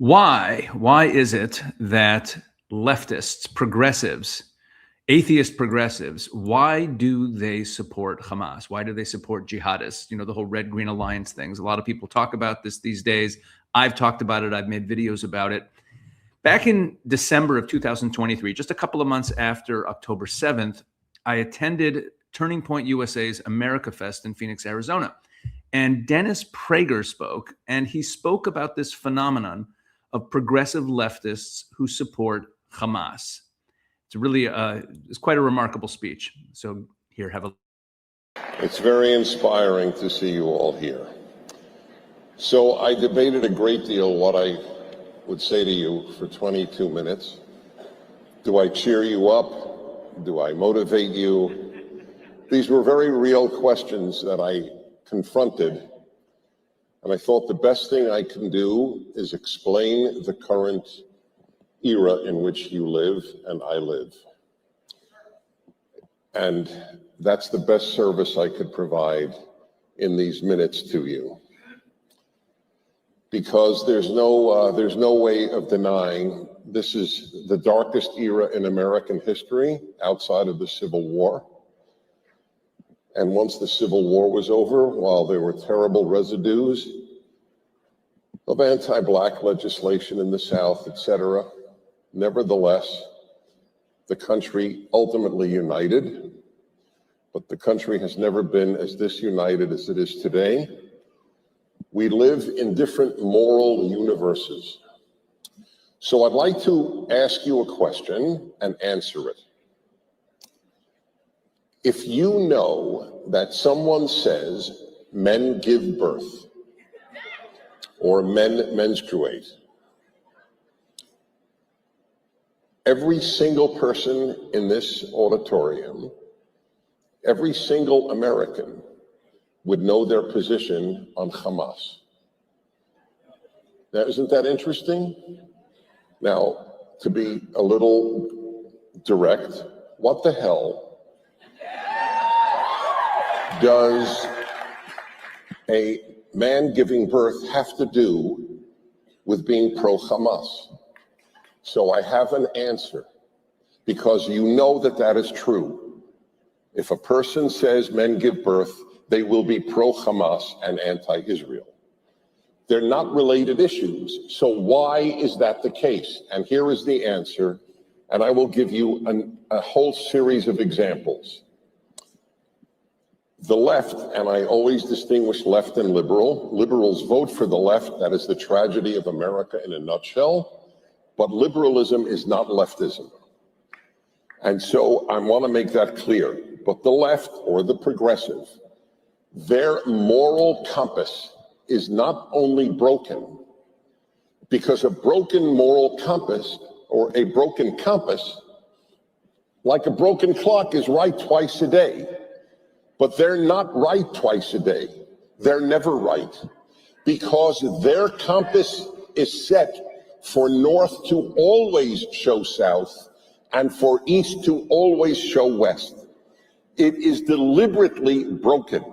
Why is it that leftists, progressives, atheist progressives, why do they support Hamas? Why do they support jihadists? You know, the whole Red Green Alliance things. A lot of people talk about this these days. I've talked about it. I've made videos about it. Back in December of 2023, just a couple of months after October 7th, I attended Turning Point USA's America Fest in Phoenix, Arizona. And Dennis Prager spoke, and he spoke about this phenomenon of progressive leftists who support Hamas. It's really, it's quite a remarkable speech. So here, have a. It's very inspiring to see you all here. So I debated a great deal what I would say to you for 22 minutes. Do I cheer you up? Do I motivate you? These were very real questions that I confronted, and I thought the best thing I can do is explain the current era in which you live and I live. And that's the best service I could provide in these minutes to you. Because there's no way of denying this is the darkest era in American history outside of the Civil War. And once the Civil War was over, while there were terrible residues of anti-Black legislation in the South, etc., nevertheless, the country ultimately united, but the country has never been as disunited as it is today. We live in different moral universes. So I'd like to ask you a question and answer it. If you know that someone says men give birth or men menstruate, every single person in this auditorium, every single American would know their position on Hamas. Now, isn't that interesting? Now, to be a little direct, what the hell does a man giving birth have to do with being pro-Hamas? So I have an answer, because you know that that is true. If a person says men give birth, they will be pro-Hamas and anti-Israel. They're not related issues. So why is that the case? And here is the answer, and I will give you a whole series of examples. The left, and I always distinguish left and liberal. Liberals vote for the left. That is the tragedy of America in a nutshell. But liberalism is not leftism. And so I want to make that clear. But the left, or the progressive, their moral compass is not only broken, because a broken moral compass, or a broken compass, like a broken clock, is right twice a day. But they're not right twice a day. They're never right, because their compass is set for north to always show south and for east to always show west. It is deliberately broken.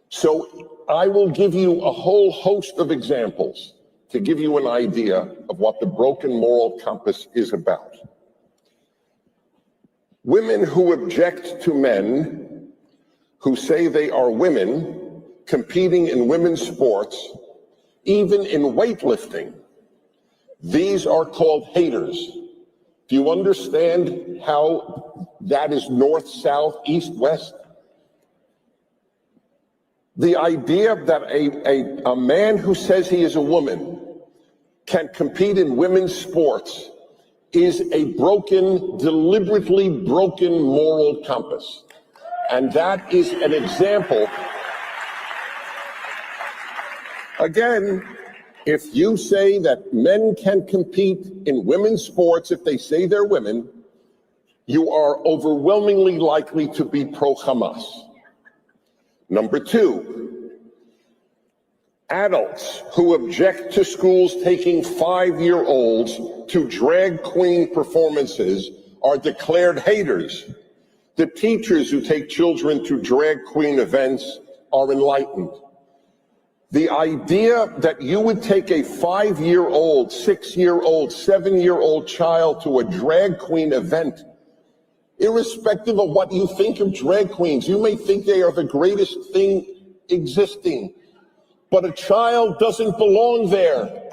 So I will give you a whole host of examples to give you an idea of what the broken moral compass is about. Women who object to men who say they are women competing in women's sports, even in weightlifting, these are called haters. Do you understand how that is north, south, east, west? The idea that a man who says he is a woman can compete in women's sports is a broken, deliberately broken moral compass. And that is an example. Again, if you say that men can compete in women's sports if they say they're women, you are overwhelmingly likely to be pro-Hamas. Number two, adults who object to schools taking 5-year-olds to drag queen performances are declared haters. The teachers who take children to drag queen events are enlightened. The idea that you would take a 5-year-old, 6-year-old, 7-year-old child to a drag queen event, irrespective of what you think of drag queens, you may think they are the greatest thing existing, but a child doesn't belong there.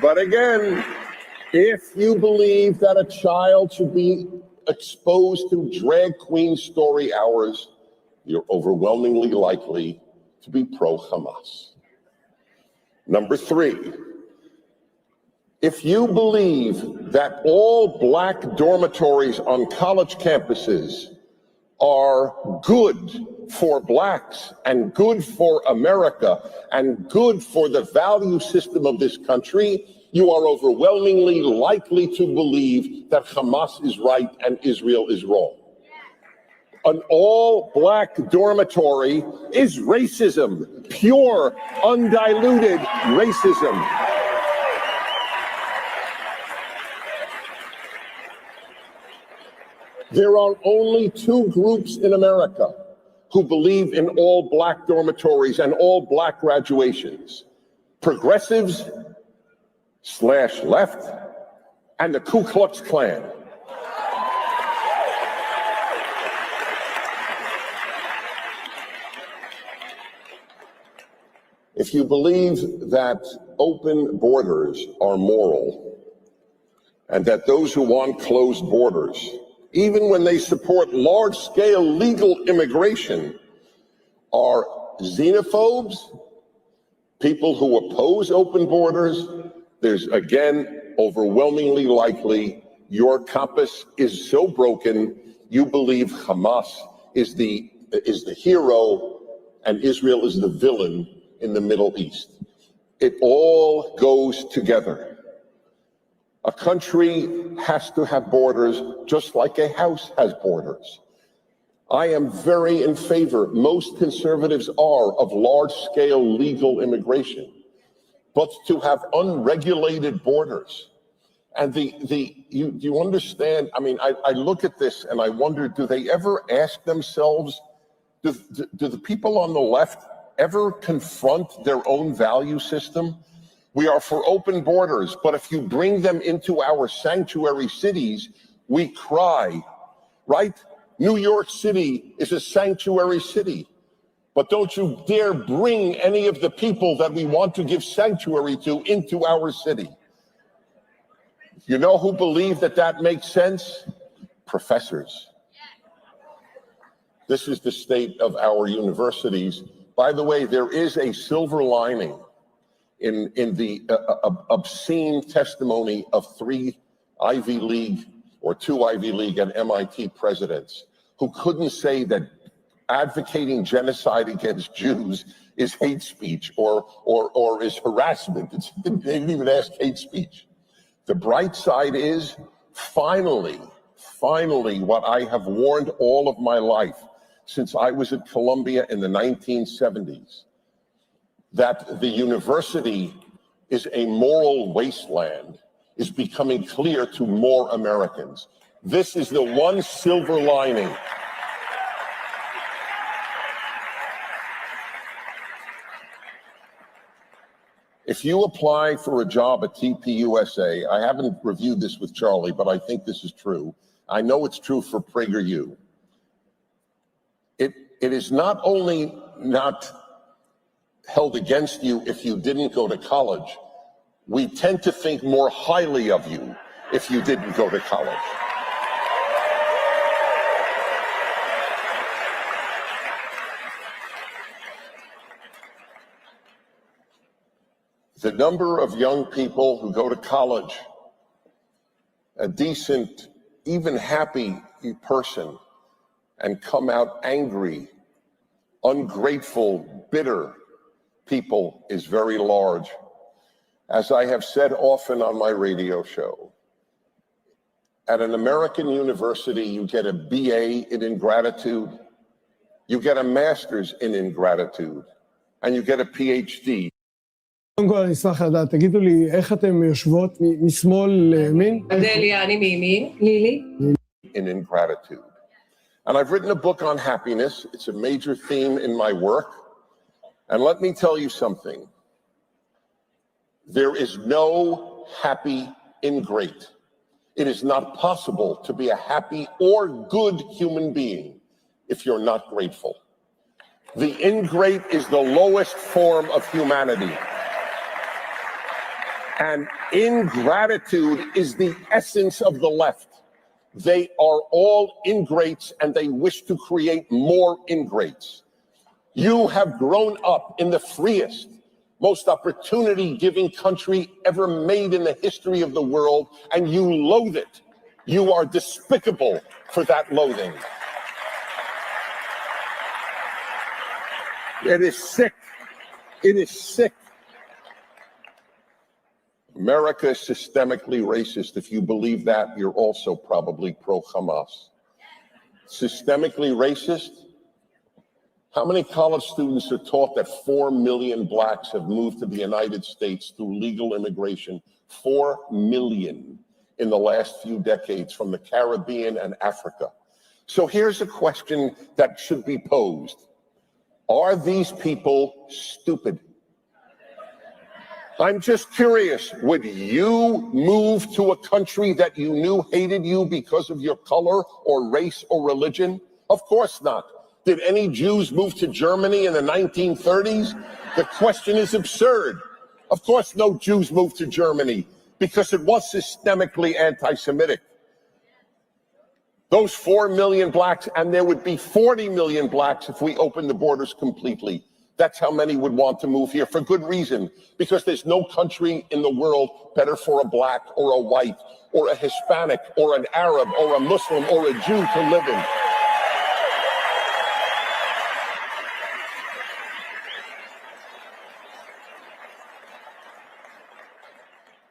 But again, if you believe that a child should be exposed to drag queen story hours, you're overwhelmingly likely to be pro-Hamas. Number 3, if you believe that all black dormitories on college campuses are good for blacks and good for America and good for the value system of this country, you are overwhelmingly likely to believe that Hamas is right and Israel is wrong. An all-black dormitory is racism, pure, undiluted racism. There are only 2 groups in America who believe in all-black dormitories and all-black graduations: progressives / left, and the Ku Klux Klan. If you believe that open borders are moral and that those who want closed borders, even when they support large-scale legal immigration, are xenophobes, people who oppose open borders, there's again overwhelmingly likely your compass is so broken you believe Hamas is the hero and Israel is the villain in the Middle East. It all goes together. A country has to have borders just like a house has borders. I am very in favor, most conservatives are, of large-scale legal immigration, but to have unregulated borders. And you understand, I mean, I look at this and I wonder, do they ever ask themselves, do the people on the left ever confront their own value system? We are for open borders, but if you bring them into our sanctuary cities, we cry, right? New York City is a sanctuary city, but don't you dare bring any of the people that we want to give sanctuary to into our city. You know who believe that that makes sense? Professors. This is the state of our universities. By the way, there is a silver lining in the obscene testimony of 3 Ivy League or 2 Ivy League and MIT presidents who couldn't say that advocating genocide against Jews is hate speech or is harassment. They didn't even ask hate speech. The bright side is, finally, what I have warned all of my life since I was at Columbia in the 1970s, that the university is a moral wasteland, is becoming clear to more Americans. This is the one silver lining. If you apply for a job at TPUSA, I haven't reviewed this with Charlie, but I think this is true. I know it's true for PragerU. It is not only not held against you if you didn't go to college, we tend to think more highly of you if you didn't go to college. The number of young people who go to college, a decent, even happy person, and come out angry, ungrateful, bitter people is very large. As I have said often on my radio show, at an American university, you get a BA in ingratitude, you get a master's in ingratitude, and you get a PhD. קודם כל אני אשמח לדעת, תגידו לי, איך אתם יושבות משמאל לימין? אדליה, אני מימין, לילי. In ingratitude. And I've written a book on happiness. It's a major theme in my work. And let me tell you something. There is no happy ingrate. It is not possible to be a happy or good human being if you're not grateful. The ingrate is the lowest form of humanity. And ingratitude is the essence of the left. They are all ingrates and they wish to create more ingrates. You have grown up in the freest, most opportunity-giving country ever made in the history of the world, and you loathe it. You are despicable for that loathing. It is sick. It is sick. America is systemically racist. If you believe that, you're also probably pro-Hamas. Systemically racist? How many college students are taught that 4 million blacks have moved to the United States through legal immigration? 4 million in the last few decades from the Caribbean and Africa. So here's a question that should be posed. Are these people stupid? I'm just curious, would you move to a country that you knew hated you because of your color or race or religion? Of course not. Did any Jews move to Germany in the 1930s? The question is absurd. Of course no Jews moved to Germany because it was systemically anti-Semitic. Those 4 million blacks, and there would be 40 million blacks if we opened the borders completely. That's how many would want to move here, for good reason, because there's no country in the world better for a black or a white or a Hispanic or an Arab or a Muslim or a Jew to live in.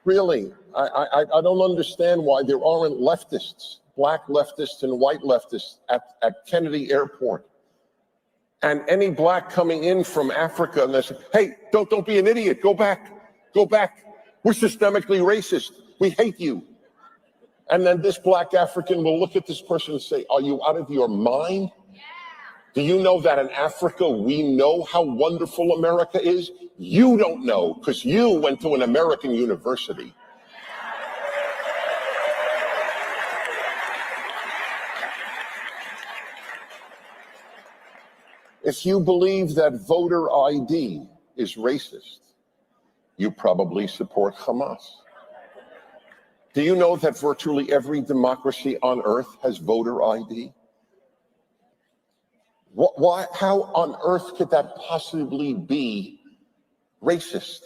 Really, I don't understand why there aren't leftists, black leftists and white leftists at Kennedy Airport. And any black coming in from Africa and they say, hey, don't be an idiot, go back, go back. We're systemically racist, we hate you. And then this black African will look at this person and say, are you out of your mind? Do you know that in Africa, we know how wonderful America is? You don't know, because you went to an American university. If you believe that voter ID is racist, you probably support Hamas. Do you know that virtually every democracy on earth has voter ID? Why, how on earth could that possibly be racist?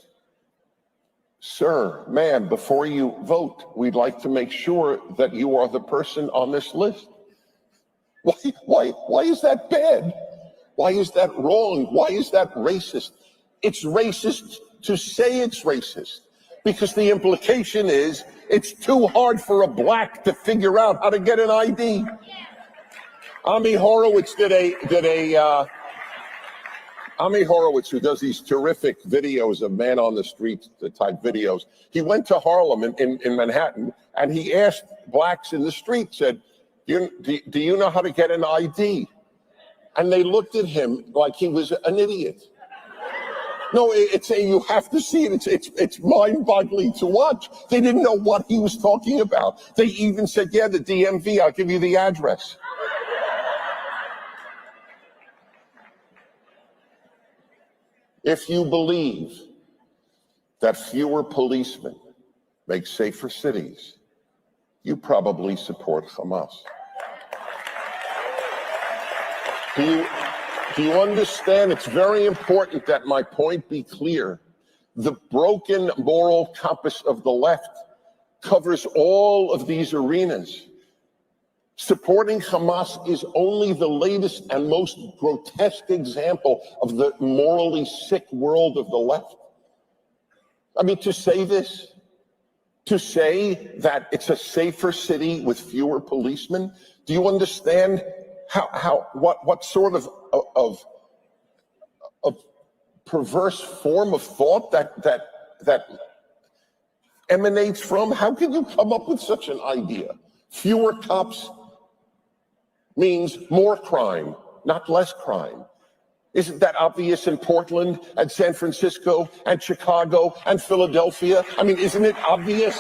Sir, ma'am, before you vote, we'd like to make sure that you are the person on this list. Why is that bad? Why is that wrong? Why is that racist? It's racist to say it's racist because the implication is it's too hard for a black to figure out how to get an ID. Ami Horowitz Ami Horowitz, who does these terrific videos of man on the street type videos, he went to Harlem in Manhattan and he asked blacks in the street, said, do you know how to get an ID? And they looked at him like he was an idiot. No, you have to see it. It's mind-boggling to watch. They didn't know what he was talking about. They even said, yeah, the DMV, I'll give you the address. If you believe that fewer policemen make safer cities, you probably support Hamas. Do you understand? It's very important that my point be clear. The broken moral compass of the left covers all of these arenas. Supporting Hamas is only the latest and most grotesque example of the morally sick world of the left. I mean, to say this, to say that it's a safer city with fewer policemen, do you understand what sort of perverse form of thought that emanates from? How can you come up with such an idea? Fewer cops means more crime, not less crime. Isn't that obvious in Portland and San Francisco and Chicago and Philadelphia? I mean, isn't it obvious?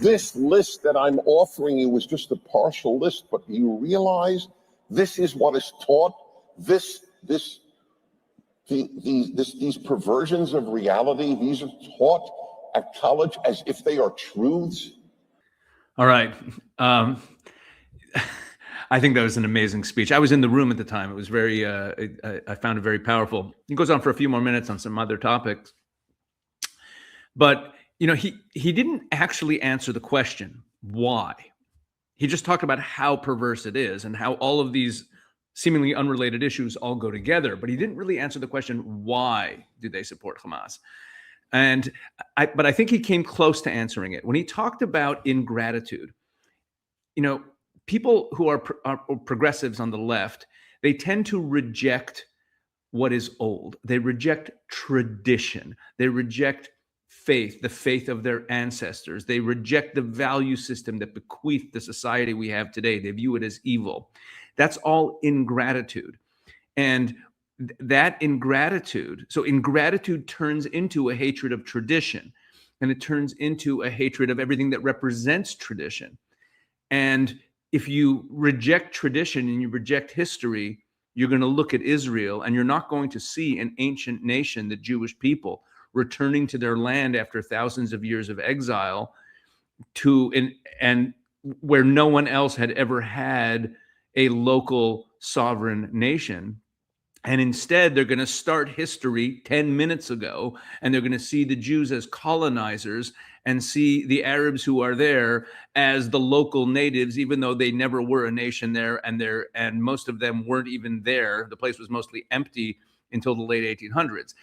This list that I'm offering you is just a partial list, but do you realize this is what is taught? These perversions of reality, these are taught at college as if they are truths. All right. I think that was an amazing speech. I was in the room at the time. It was very, I found it very powerful. He goes on for a few more minutes on some other topics. But, you know, he didn't actually answer the question, why? He just talked about how perverse it is and how all of these seemingly unrelated issues all go together. But he didn't really answer the question, why do they support Hamas? But I think he came close to answering it. When he talked about ingratitude, you know, people who are progressives on the left, they tend to reject what is old. They reject tradition. They reject faith, the faith of their ancestors. They reject the value system that bequeathed the society we have today. They view it as evil. That's all ingratitude. And that ingratitude, so ingratitude turns into a hatred of tradition, and it turns into a hatred of everything that represents tradition. And if you reject tradition and you reject history, you're going to look at Israel and you're not going to see an ancient nation, the Jewish people, returning to their land after thousands of years of exile and where no one else had ever had a local sovereign nation. And instead, they're going to start history 10 minutes ago, and they're going to see the Jews as colonizers and see the Arabs who are there as the local natives, even though they never were a nation there, and most of them weren't even there. The place was mostly empty until the late 1800s.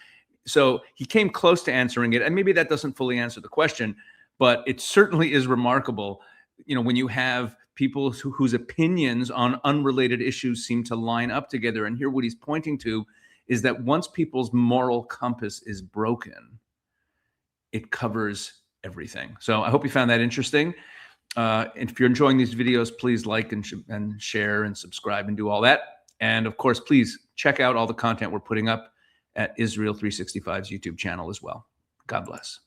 So he came close to answering it, and maybe that doesn't fully answer the question, but it certainly is remarkable, you know, when you have people whose opinions on unrelated issues seem to line up together. And here what he's pointing to is that once people's moral compass is broken, it covers everything. So I hope you found that interesting. If you're enjoying these videos, please like and share and subscribe and do all that. And of course, please check out all the content we're putting up at Israel 365's YouTube channel as well. God bless.